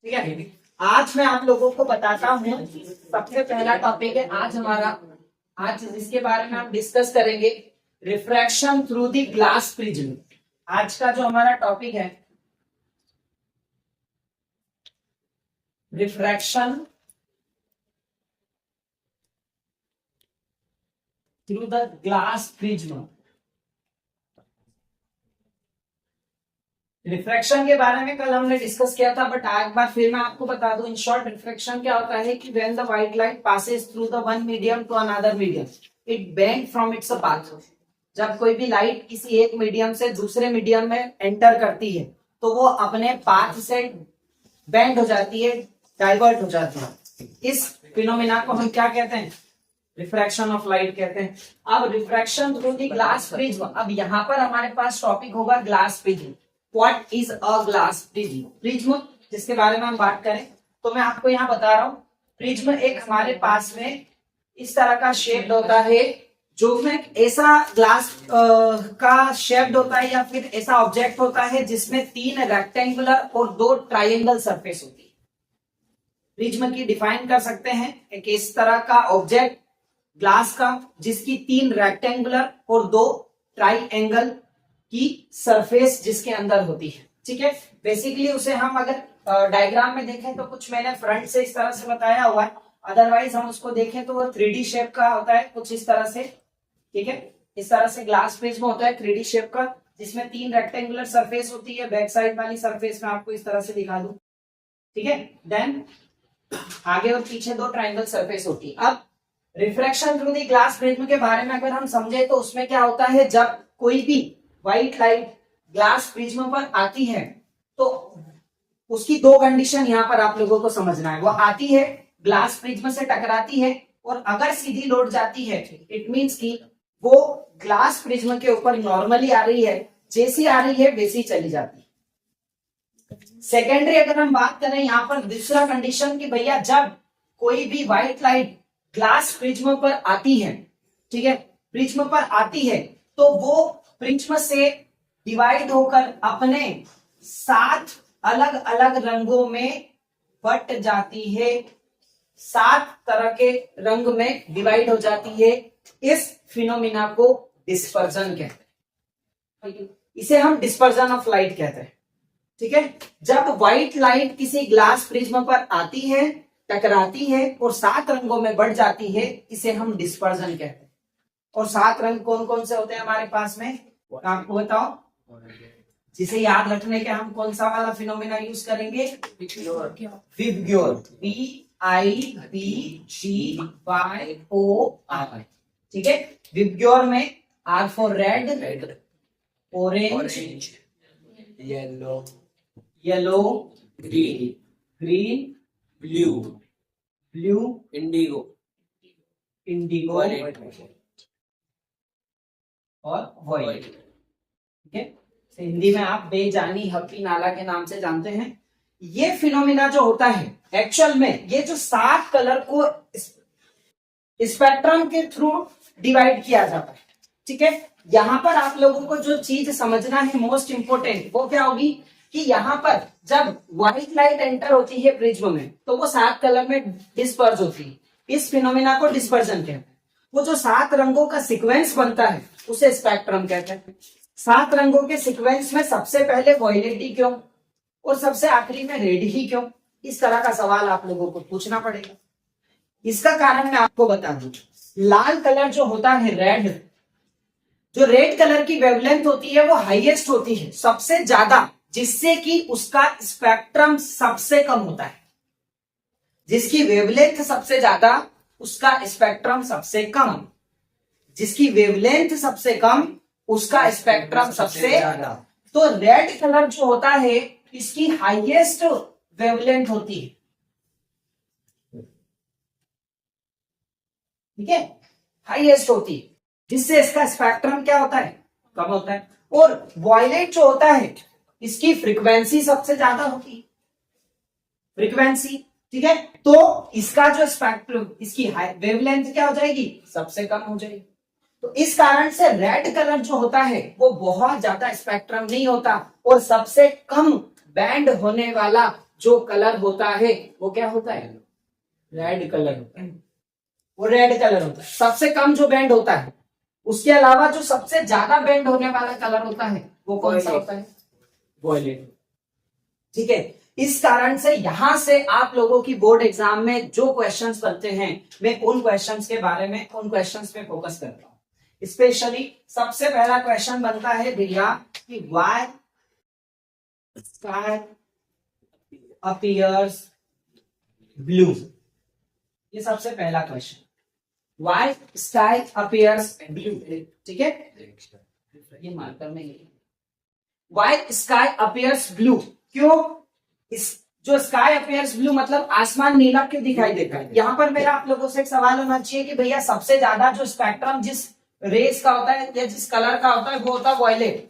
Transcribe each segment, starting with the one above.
ठीक है। आज मैं आप लोगों को बताता हूँ, सबसे पहला टॉपिक है आज हमारा, आज जिसके बारे में हम डिस्कस करेंगे, refraction through the glass prism. आज का जो हमारा टॉपिक है, refraction through the glass prism. Refraction के बारे में कल हमने डिस्कस किया था, बट एक बार फिर मैं आपको बता दूं। इन शॉर्ट, रिफ्रैक्शन क्या होता है कि when the white light passes through the one medium to another medium, it bend from its path. जब कोई भी लाइट किसी एक मीडियम से दूसरे मीडियम में एंटर करती है तो वो अपने पाथ से बेंड हो जाती है, डाइवर्ट हो जाती है। इस फिनोमिना को हम क्या कहते हैं? रिफ्रैक्शन ऑफ लाइट कहते हैं। अब refraction through the glass prism, अब यहाँ पर हमारे पास टॉपिक होगा glass prism. What is a glass prism? Prism जिसके बारे में हम बात करें तो मैं आपको यहाँ बता रहा हूँ, प्रिज्म एक हमारे पास में इस तरह का शेप्ड होता है, जो में ऐसा ग्लास का शेप्ड होता है या फिर ऐसा ऑब्जेक्ट होता है जिसमें 3 रेक्टेंगुलर और 2 ट्राइंगल सरफेस होती है। प्रिज्म की डिफाइन कर सकते हैं, एक इस तरह का ऑब्जेक्ट ग्लास का जिसकी 3 रेक्टेंगुलर और 2 ट्राइंगल की सरफेस जिसके अंदर होती है। ठीक है, बेसिकली उसे हम अगर डायग्राम में देखें तो कुछ मैंने फ्रंट से इस तरह से बताया हुआ है, अदरवाइज हम उसको देखें तो वो 3D शेप का होता है, कुछ इस तरह से। ठीक है, इस तरह से ग्लास प्रिज्म होता है 3D शेप का, जिसमें 3 रेक्टेंगुलर सरफेस होती है। बैक साइड वाली सरफेस में आपको इस तरह से दिखा दूं। ठीक है, देन आगे और पीछे 2 ट्राइंगल सरफेस होती है। अब refraction through the glass prism के बारे में अगर हम समझे तो उसमें क्या होता है, जब कोई भी व्हाइट लाइट ग्लास प्रिज्म पर आती है तो उसकी 2 कंडीशन यहां पर आप लोगों को समझना है। वो आती है, ग्लास प्रिज्म से टकराती है, और अगर सीधी लौट जाती है इट मींस कि वो ग्लास प्रिज्म के ऊपर नॉर्मली आ रही है, जैसी आ रही है वैसी चली जाती है। सेकेंडरी अगर हम बात करें यहां पर दूसरा कंडीशन कि भैया जब कोई भी व्हाइट लाइट ग्लास प्रिज्म पर आती है, ठीक है, प्रिज्म पर आती है, तो वो प्रिज्म से डिवाइड होकर अपने 7 अलग अलग रंगों में बट जाती है, 7 तरह के रंग में डिवाइड हो जाती है। इस फिनोमिना को डिस्पर्जन कहते हैं, इसे हम डिस्पर्जन ऑफ लाइट कहते हैं। ठीक है, जब व्हाइट लाइट किसी ग्लास प्रिज्म पर आती है, टकराती है और 7 रंगों में बढ़ जाती है, इसे हम डिस्पर्जन कहते हैं। और 7 रंग कौन कौन से होते हैं हमारे पास में, आपको बताओ, जिसे याद रखने के हम कौन सा वाला फिनोमिना यूज करेंगे? VIBGYOR, VIBGYOR। ठीक है, विबग्योर में R for red, orange, yellow, green, blue, Indigo और वाइट। ठीक है, हिंदी में आप बेजानी हप्पी नाला के नाम से जानते हैं। ये फिनोमिना जो होता है एक्चुअल में, ये जो 7 कलर को स्पेक्ट्रम के थ्रू डिवाइड किया जाता है। ठीक है, यहां पर आप लोगों को जो चीज समझना है मोस्ट इंपोर्टेंट, वो क्या होगी कि यहां पर जब व्हाइट लाइट एंटर होती है प्रिज्म में तो वो 7 कलर में डिस्पर्ज होती है। इस फिनोमिना को डिस्पर्जन कहते हैं। वो जो 7 रंगों का सीक्वेंस बनता है उसे स्पेक्ट्रम कहते हैं। 7 रंगों के सीक्वेंस में सबसे पहले वॉयलेट ही क्यों और सबसे आखिरी में रेड ही क्यों? इस तरह का सवाल आप लोगों को पूछना पड़ेगा। इसका कारण मैं आपको बता दूं, लाल कलर जो होता है रेड, जो रेड कलर की वेवलेंथ होती है वो हाईएस्ट होती है, सबसे ज्यादा, जिससे कि उसका स्पेक्ट्रम सबसे कम होता है। जिसकी वेवलेंथ सबसे ज्यादा उसका स्पेक्ट्रम सबसे कम, जिसकी वेवलेंथ सबसे कम उसका स्पेक्ट्रम सबसे ज्यादा। तो रेड कलर जो होता है इसकी हाईएस्ट वेवलेंथ होती है। ठीक है, हाईएस्ट होती है, जिससे इसका स्पेक्ट्रम क्या होता है? कम होता है। और वॉयलेट जो होता है इसकी फ्रीक्वेंसी सबसे ज्यादा होती है, फ्रीक्वेंसी। ठीक है, तो इसका जो स्पेक्ट्रम, इसकी वेवलेंथ क्या हो जाएगी? सबसे कम हो जाएगी। तो इस कारण से रेड कलर जो होता है वो बहुत ज्यादा स्पेक्ट्रम नहीं होता और सबसे कम बैंड होने वाला जो कलर होता है वो क्या होता है, रेड कलर होता है, वो रेड कलर होता है। सबसे कम जो बैंड होता है, उसके अलावा जो सबसे ज्यादा बैंड होने वाला कलर होता है वो कौन सा होता है, वॉयलेट। ठीक है, इस कारण से यहां से आप लोगों की बोर्ड एग्जाम में जो क्वेश्चंस बनते हैं, मैं उन क्वेश्चंस के बारे में, उन क्वेश्चंस पे फोकस करता हूं। स्पेशली सबसे पहला क्वेश्चन बनता है भैया कि व्हाई स्काई अपीयर्स ब्लू। ये सबसे पहला question, why sky appears blue. ठीक है, ये मार्कर में व्हाई स्काई अपीयर्स ब्लू, क्यों इस जो स्काई अपीयर्स ब्लू मतलब आसमान नीला क्यों दिखाई देता है। यहां पर मेरा आप लोगों से एक सवाल होना चाहिए कि भैया सबसे ज्यादा जो स्पेक्ट्रम जिस रेस का होता है या जिस कलर का होता है वो होता है वॉयलेट,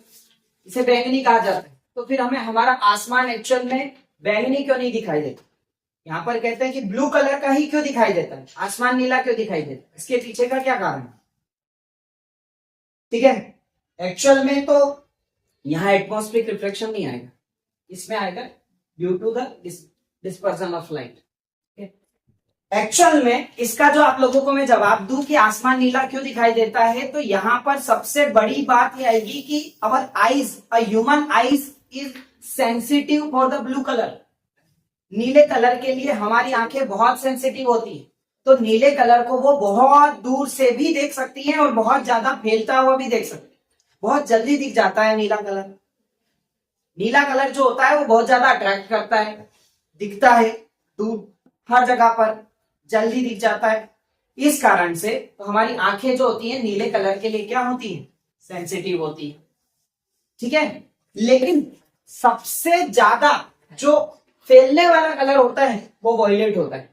इसे बैंगनी कहा जाता है। तो फिर हमें हमारा आसमान एक्चुअल में बैंगनी क्यों नहीं दिखाई देता। यहाँ पर कहते हैं कि ब्लू कलर का ही क्यों दिखाई देता है, आसमान नीला क्यों दिखाई देता है, इसके पीछे का क्या कारण है। ठीक है, एक्चुअल में तो यहाँ एटमॉस्फेरिक रिफ्लेक्शन नहीं आएगा, इसमें आएगा due to the dispersion of light. Actual में इसका जो आप लोगों को मैं जवाब दूं कि आसमान नीला क्यों दिखाई देता है, तो यहां पर सबसे बड़ी बात यह आएगी कि अवर eyes, a human eyes is sensitive for the blue colour. नीले कलर के लिए हमारी आंखें बहुत सेंसिटिव होती है, तो नीले कलर को वो बहुत दूर से भी देख सकती हैं और बहुत ज्यादा फैलता हुआ भी देख सकती है, बहुत जल्दी दिख जाता है नीला कलर। नीला कलर जो होता है वो बहुत ज्यादा अट्रैक्ट करता है, दिखता है दूर हर जगह पर, जल्दी दिख जाता है। इस कारण से तो हमारी आंखें जो होती हैं नीले कलर के लिए क्या होती है, सेंसिटिव होती है। ठीक है, लेकिन सबसे ज्यादा जो फैलने वाला कलर होता है वो वॉयलेट होता है,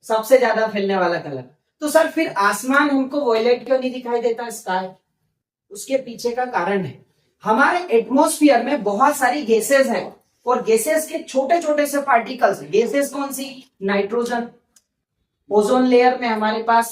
सबसे ज्यादा फैलने वाला कलर। तो सर फिर आसमान हमको वॉयलेट क्यों नहीं दिखाई देता, स्काई? उसके पीछे का कारण है हमारे एटमॉस्फेयर में बहुत सारी गैसेस हैं और गैसेस के छोटे छोटे से पार्टिकल्स। गैसेस कौन सी, नाइट्रोजन। ओजोन लेयर में हमारे पास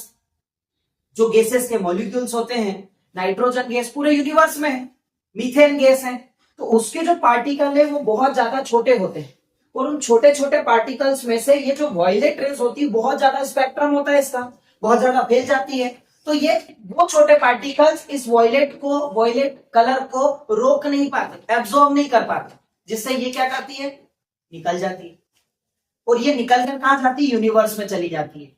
जो गैसेस के मॉलिक्यूल्स होते हैं, नाइट्रोजन गैस पूरे यूनिवर्स में है, मीथेन गैस है, तो उसके जो पार्टिकल है वो बहुत ज्यादा छोटे होते हैं और उन छोटे छोटे पार्टिकल्स में से ये जो वॉयलेट रेस होती है, बहुत ज्यादा स्पेक्ट्रम होता है इसका, बहुत ज्यादा फैल जाती है। तो ये वो छोटे पार्टिकल्स इस वॉयलेट कलर को रोक नहीं पाते, एब्जॉर्ब नहीं कर पाते, जिससे ये क्या करती है, निकल जाती है। और ये निकलकर कहां जाती है, यूनिवर्स में चली जाती है।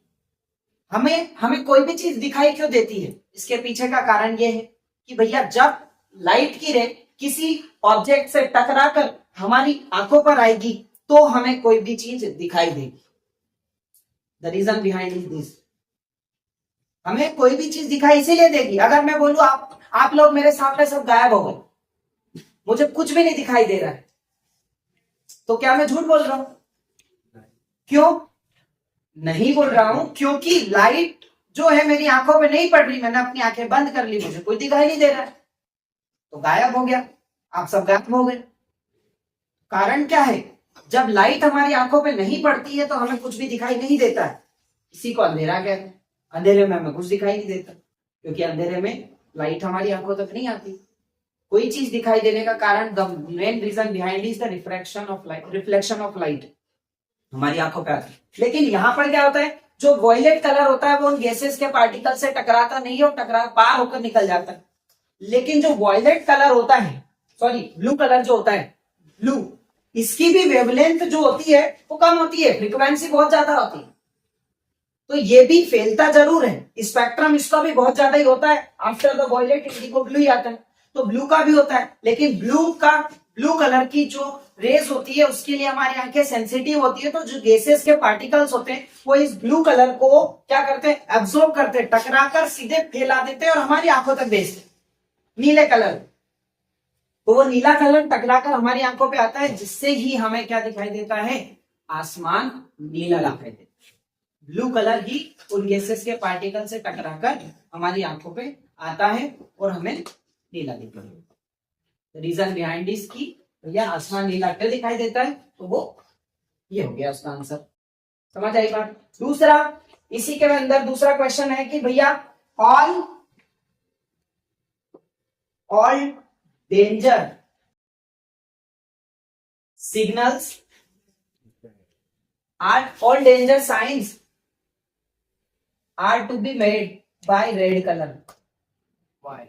हमें कोई भी चीज दिखाई क्यों देती है, इसके पीछे का कारण ये है कि भैया जब लाइट की रे किसी ऑब्जेक्ट से टकराकर हमारी आंखों पर आएगी तो हमें कोई भी चीज दिखाई देगी। The reason behind is this, हमें कोई भी चीज दिखाई इसीलिए देगी। अगर मैं बोलूं आप लोग मेरे सामने सब गायब हो गए, मुझे कुछ भी नहीं दिखाई दे रहा है, तो क्या मैं झूठ बोल रहा हूं? क्यों नहीं बोल रहा हूं? क्योंकि लाइट जो है मेरी आंखों में नहीं पड़ रही, मैंने अपनी आंखें बंद कर ली, मुझे कोई दिखाई नहीं दे रहा है, तो गायब हो गया, आप सब गायब हो गए। कारण क्या है, जब लाइट हमारी आंखों पे नहीं पड़ती है तो हमें कुछ भी दिखाई नहीं देता है, इसी को अंधेरा कहते हैं। अंधेरे में हमें कुछ दिखाई नहीं देता क्योंकि अंधेरे में लाइट हमारी आंखों तक नहीं आती। कोई चीज दिखाई देने का कारण, the main reason behind is the reflection of light हमारी आंखों पे आती है। लेकिन यहां पर क्या होता है, जो वॉयलेट कलर होता है वो उन गैसेस के पार्टिकल से टकराता नहीं है और टकरा पार होकर निकल जाता है। लेकिन जो वॉयलेट कलर होता है, सॉरी ब्लू कलर जो होता है, ब्लू, इसकी भी वेवलेंथ जो होती है वो कम होती है, फ्रीक्वेंसी बहुत ज्यादा होती है, तो ये भी फैलता जरूर है, स्पेक्ट्रम इसका भी बहुत ज्यादा ही होता है। After the violet indigo blue ही आता है, तो ब्लू का भी होता है, लेकिन ब्लू कलर की जो रेस होती है उसके लिए हमारी आंखें सेंसिटिव होती है। तो जो गैसेस के पार्टिकल्स होते हैं वो इस ब्लू कलर को क्या करते हैं, एब्जॉर्ब करते हैं, टकराकर सीधे फैला देते हैं और हमारी आंखों तक भेजते हैं नीले कलर। तो वो नीला कलर टकराकर हमारी आंखों पे आता है, जिससे ही हमें क्या दिखाई देता है, आसमान नीला दिखाई देता है। ब्लू कलर ही उन गैसेस के पार्टिकल से टकराकर हमारी आंखों पे आता है और हमें नीला दिखाई देता है। रीजन बिहाइंड इज की भैया आसमान नीला क्यों दिखाई देता है, तो वो ये हो गया उसका आंसर। समझ आई बात? दूसरा, इसी के अंदर दूसरा क्वेश्चन है कि भैया all danger signals all danger signs are to be made by red color. Why?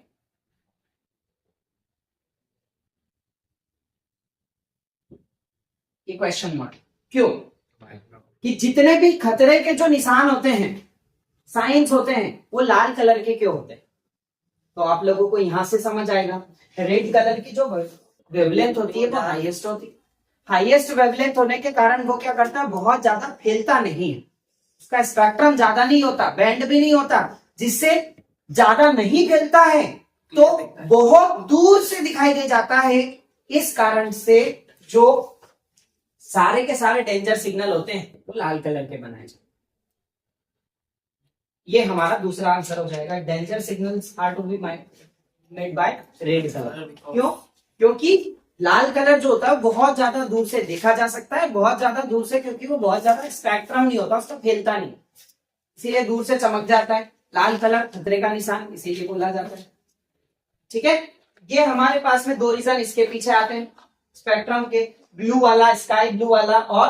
ये क्वेश्चन मार्क क्यों? कि जितने भी खतरे के जो निशान होते हैं, साइंस होते हैं, वो लाल कलर के क्यों होते हैं? तो आप लोगों को यहां से समझ आएगा। रेड कलर की जो वेवलेंथ होती है वो हाईएस्ट होती है। हाईएस्ट वेवलेंथ होने के कारण वो क्या करता है, बहुत ज्यादा फैलता नहीं है, उसका स्पेक्ट्रम ज्यादा नहीं होता, बैंड भी नहीं होता, जिससे ज्यादा नहीं फैलता है तो बहुत दूर से दिखाई दे जाता है। इस कारण से जो सारे के सारे डेंजर सिग्नल होते हैं वो लाल कलर के बनाए जाते हैं। ये हमारा दूसरा आंसर हो जाएगा। Danger signals are to be made by red colour. क्यों? क्योंकि लाल कलर जो होता है बहुत ज्यादा दूर से देखा जा सकता है, बहुत ज्यादा दूर से, क्योंकि वो बहुत ज्यादा स्पेक्ट्रम नहीं होता, उसका फैलता नहीं, इसीलिए दूर से चमक जाता है। लाल कलर खतरे का निशान, इसीलिए बोला जाता है। ठीक है, ये हमारे पास में दो रीजन इसके पीछे आते हैं स्पेक्ट्रम के, ब्लू वाला, स्काई ब्लू वाला और